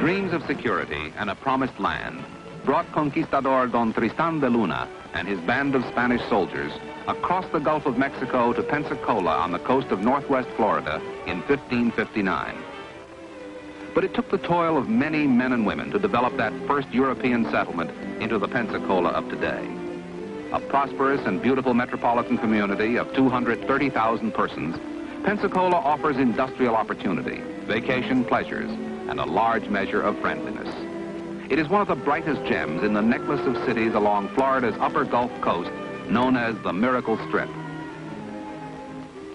Dreams of security and a promised land brought conquistador Don Tristan de Luna and his band of Spanish soldiers across the Gulf of Mexico to Pensacola on the coast of northwest Florida in 1559. But it took the toil of many men and women to develop that first European settlement into the Pensacola of today. A prosperous and beautiful metropolitan community of 230,000 persons, Pensacola offers industrial opportunity, vacation pleasures, and a large measure of friendliness. It is one of the brightest gems in the necklace of cities along Florida's upper Gulf Coast, known as the Miracle Strip.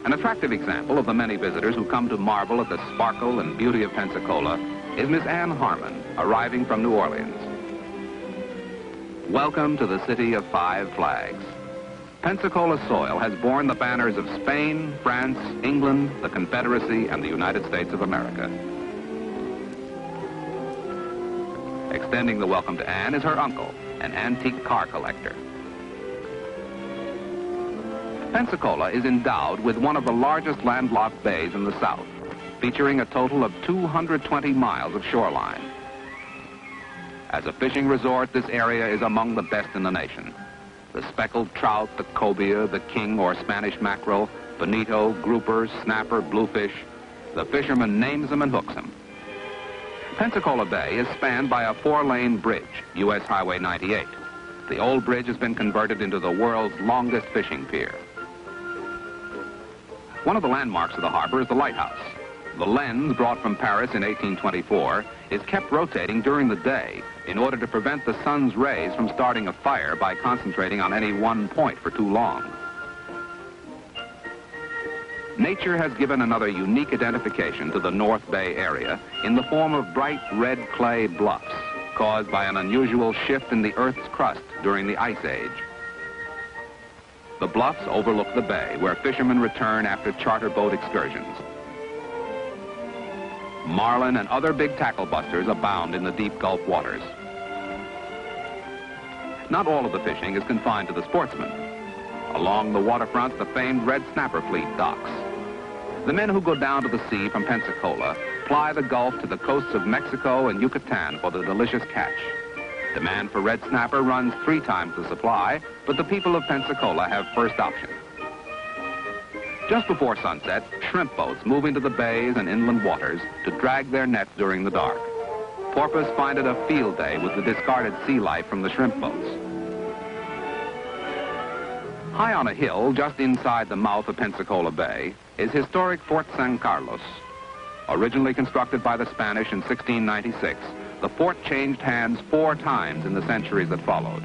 An attractive example of the many visitors who come to marvel at the sparkle and beauty of Pensacola is Miss Ann Harmon, arriving from New Orleans. Welcome to the city of 5 flags. Pensacola soil has borne the banners of Spain, France, England, the Confederacy, and the United States of America. Extending the welcome to Ann is her uncle, an antique car collector. Pensacola is endowed with one of the largest landlocked bays in the South, featuring a total of 220 miles of shoreline. As a fishing resort, this area is among the best in the nation. The speckled trout, the cobia, the king or Spanish mackerel, bonito, grouper, snapper, bluefish, the fisherman names them and hooks them. Pensacola Bay is spanned by a 4-lane bridge, U.S. Highway 98. The old bridge has been converted into the world's longest fishing pier. One of the landmarks of the harbor is the lighthouse. The lens, brought from Paris in 1824, is kept rotating during the day in order to prevent the sun's rays from starting a fire by concentrating on any one point for too long. Nature has given another unique identification to the North Bay area in the form of bright red clay bluffs caused by an unusual shift in the Earth's crust during the Ice Age. The bluffs overlook the bay where fishermen return after charter boat excursions. Marlin and other big tackle busters abound in the deep Gulf waters. Not all of the fishing is confined to the sportsmen. Along the waterfront, the famed red snapper fleet docks. The men who go down to the sea from Pensacola ply the Gulf to the coasts of Mexico and Yucatan for the delicious catch. Demand for red snapper runs 3 times the supply, but the people of Pensacola have first option. Just before sunset, shrimp boats move into the bays and inland waters to drag their nets during the dark. Porpoise find it a field day with the discarded sea life from the shrimp boats. High on a hill just inside the mouth of Pensacola Bay is historic Fort San Carlos. Originally constructed by the Spanish in 1696, the fort changed hands 4 times in the centuries that followed.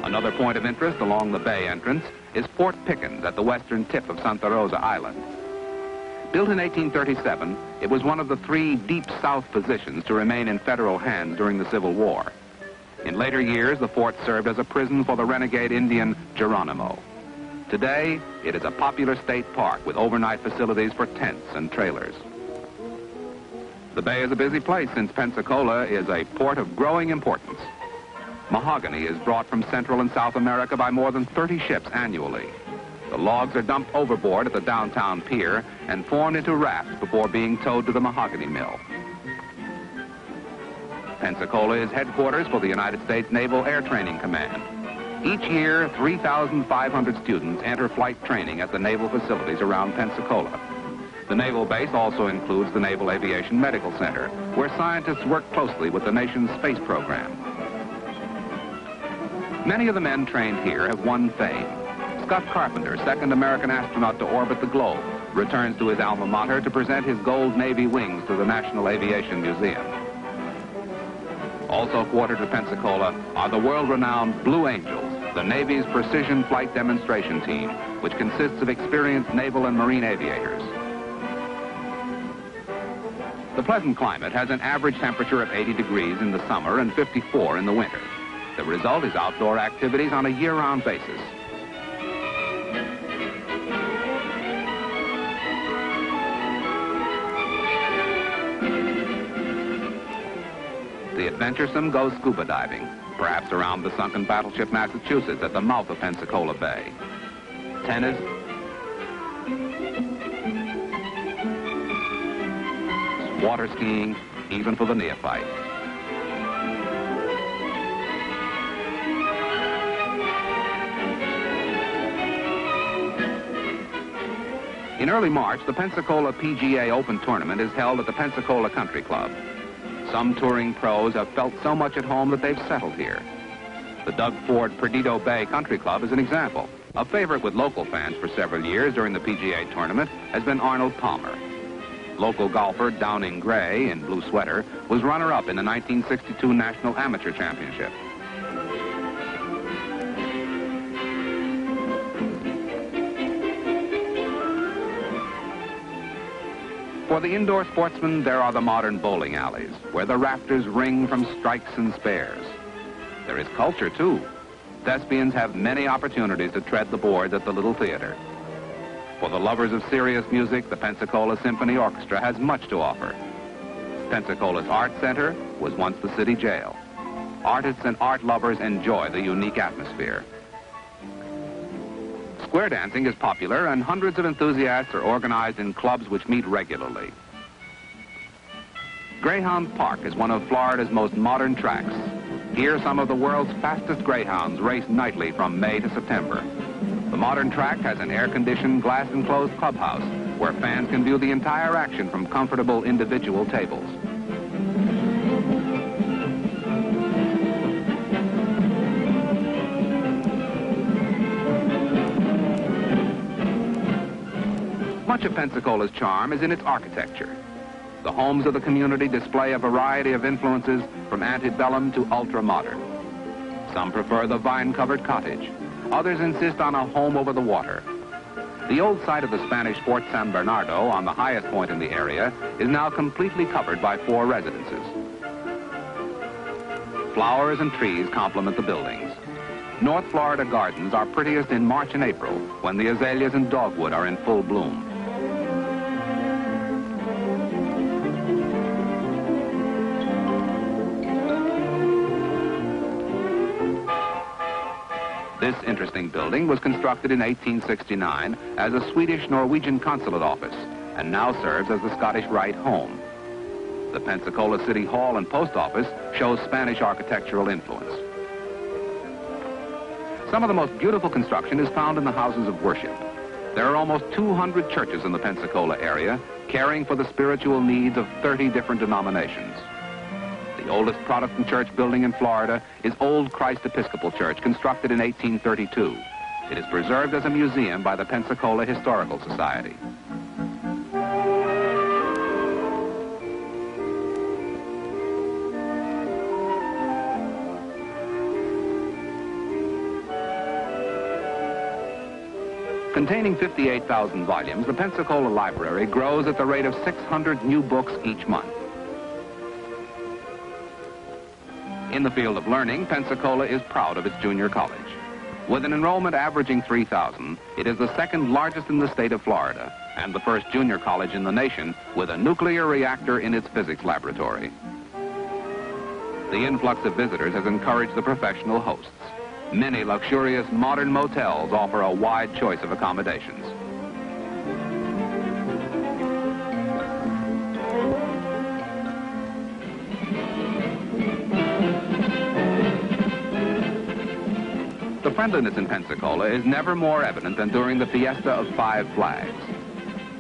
Another point of interest along the bay entrance is Fort Pickens at the western tip of Santa Rosa Island. Built in 1837, it was one of the 3 deep south positions to remain in federal hands during the Civil War. In later years, the fort served as a prison for the renegade Indian Geronimo. Today, it is a popular state park with overnight facilities for tents and trailers. The bay is a busy place since Pensacola is a port of growing importance. Mahogany is brought from Central and South America by more than 30 ships annually. The logs are dumped overboard at the downtown pier and formed into rafts before being towed to the mahogany mill. Pensacola is headquarters for the United States Naval Air Training Command. Each year, 3,500 students enter flight training at the naval facilities around Pensacola. The naval base also includes the Naval Aviation Medical Center, where scientists work closely with the nation's space program. Many of the men trained here have won fame. Scott Carpenter, second American astronaut to orbit the globe, returns to his alma mater to present his gold Navy wings to the National Aviation Museum. Also quartered at Pensacola are the world-renowned Blue Angels, the Navy's precision flight demonstration team, which consists of experienced naval and marine aviators. The pleasant climate has an average temperature of 80 degrees in the summer and 54 in the winter. The result is outdoor activities on a year-round basis. The adventuresome go scuba diving, perhaps around the sunken battleship Massachusetts at the mouth of Pensacola Bay. Tennis, water skiing, even for the neophyte. In early March, the Pensacola PGA Open Tournament is held at the Pensacola Country Club. Some touring pros have felt so much at home that they've settled here. The Doug Ford Perdido Bay Country Club is an example. A favorite with local fans for several years during the PGA tournament has been Arnold Palmer. Local golfer Downing Gray, in blue sweater, was runner-up in the 1962 National Amateur Championship. For the indoor sportsman, there are the modern bowling alleys, where the rafters ring from strikes and spares. There is culture, too. Thespians have many opportunities to tread the boards at the Little Theater. For the lovers of serious music, the Pensacola Symphony Orchestra has much to offer. Pensacola's Art Center was once the city jail. Artists and art lovers enjoy the unique atmosphere. Square dancing is popular, and hundreds of enthusiasts are organized in clubs which meet regularly. Greyhound Park is one of Florida's most modern tracks. Here, some of the world's fastest greyhounds race nightly from May to September. The modern track has an air-conditioned, glass-enclosed clubhouse where fans can view the entire action from comfortable individual tables. Much of Pensacola's charm is in its architecture. The homes of the community display a variety of influences from antebellum to ultra-modern. Some prefer the vine-covered cottage. Others insist on a home over the water. The old site of the Spanish Fort San Bernardo, on the highest point in the area, is now completely covered by 4 residences. Flowers and trees complement the buildings. North Florida gardens are prettiest in March and April, when the azaleas and dogwood are in full bloom. This interesting building was constructed in 1869 as a Swedish-Norwegian consulate office and now serves as the Scottish Rite Home. The Pensacola City Hall and Post Office shows Spanish architectural influence. Some of the most beautiful construction is found in the houses of worship. There are almost 200 churches in the Pensacola area, caring for the spiritual needs of 30 different denominations. The oldest Protestant church building in Florida is Old Christ Episcopal Church, constructed in 1832. It is preserved as a museum by the Pensacola Historical Society. Containing 58,000 volumes, the Pensacola Library grows at the rate of 600 new books each month. In the field of learning, Pensacola is proud of its junior college. With an enrollment averaging 3,000, it is the second largest in the state of Florida and the first junior college in the nation with a nuclear reactor in its physics laboratory. The influx of visitors has encouraged the professional hosts. Many luxurious modern motels offer a wide choice of accommodations. The friendliness in Pensacola is never more evident than during the Fiesta of 5 Flags.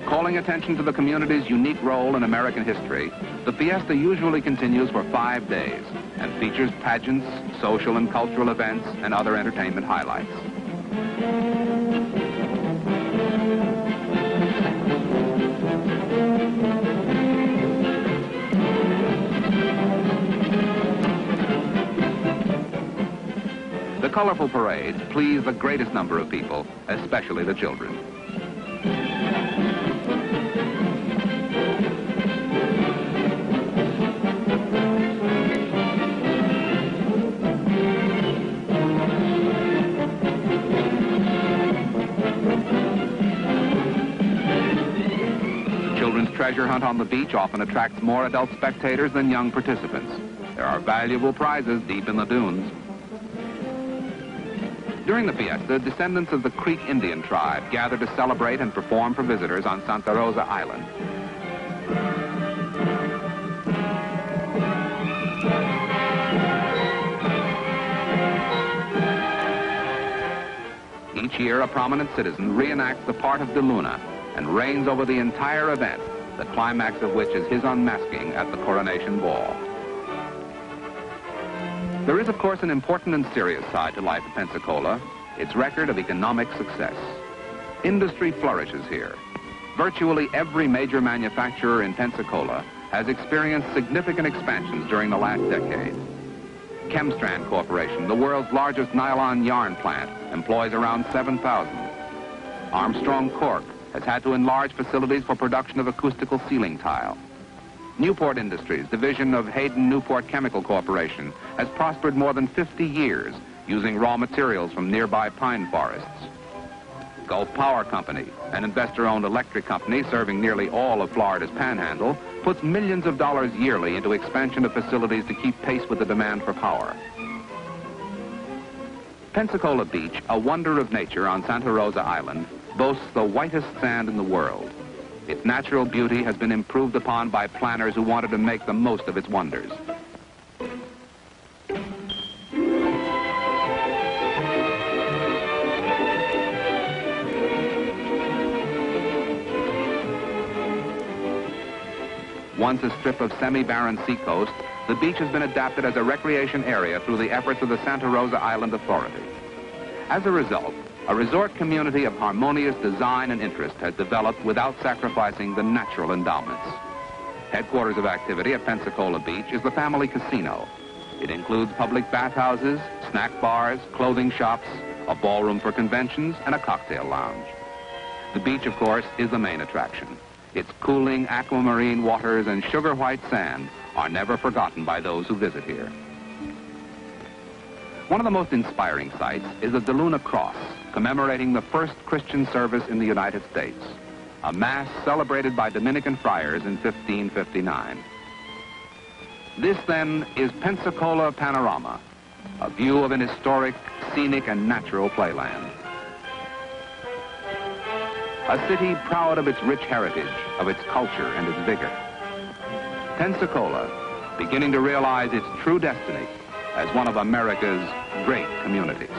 Calling attention to the community's unique role in American history, the fiesta usually continues for 5 days and features pageants, social and cultural events, and other entertainment highlights. The colorful parades please the greatest number of people, especially the children. Children's treasure hunt on the beach often attracts more adult spectators than young participants. There are valuable prizes deep in the dunes. During the fiesta, descendants of the Creek Indian tribe gather to celebrate and perform for visitors on Santa Rosa Island. Each year, a prominent citizen reenacts the part of De Luna and reigns over the entire event, the climax of which is his unmasking at the coronation ball. There is, of course, an important and serious side to life at Pensacola, its record of economic success. Industry flourishes here. Virtually every major manufacturer in Pensacola has experienced significant expansions during the last decade. Chemstrand Corporation, the world's largest nylon yarn plant, employs around 7,000. Armstrong Cork has had to enlarge facilities for production of acoustical ceiling tile. Newport Industries, division of Hayden Newport Chemical Corporation, has prospered more than 50 years using raw materials from nearby pine forests. Gulf Power Company, an investor-owned electric company serving nearly all of Florida's panhandle, puts millions of dollars yearly into expansion of facilities to keep pace with the demand for power. Pensacola Beach, a wonder of nature on Santa Rosa Island, boasts the whitest sand in the world. Its natural beauty has been improved upon by planners who wanted to make the most of its wonders. Once a strip of semi-barren seacoast, the beach has been adapted as a recreation area through the efforts of the Santa Rosa Island Authority. As a result, a resort community of harmonious design and interest has developed without sacrificing the natural endowments. Headquarters of activity at Pensacola Beach is the family casino. It includes public bathhouses, snack bars, clothing shops, a ballroom for conventions, and a cocktail lounge. The beach, of course, is the main attraction. Its cooling aquamarine waters and sugar white sand are never forgotten by those who visit here. One of the most inspiring sights is the De Luna Cross, commemorating the first Christian service in the United States, a mass celebrated by Dominican friars in 1559. This, then, is Pensacola Panorama, a view of an historic, scenic, and natural playland. A city proud of its rich heritage, of its culture and its vigor. Pensacola, beginning to realize its true destiny as one of America's great communities.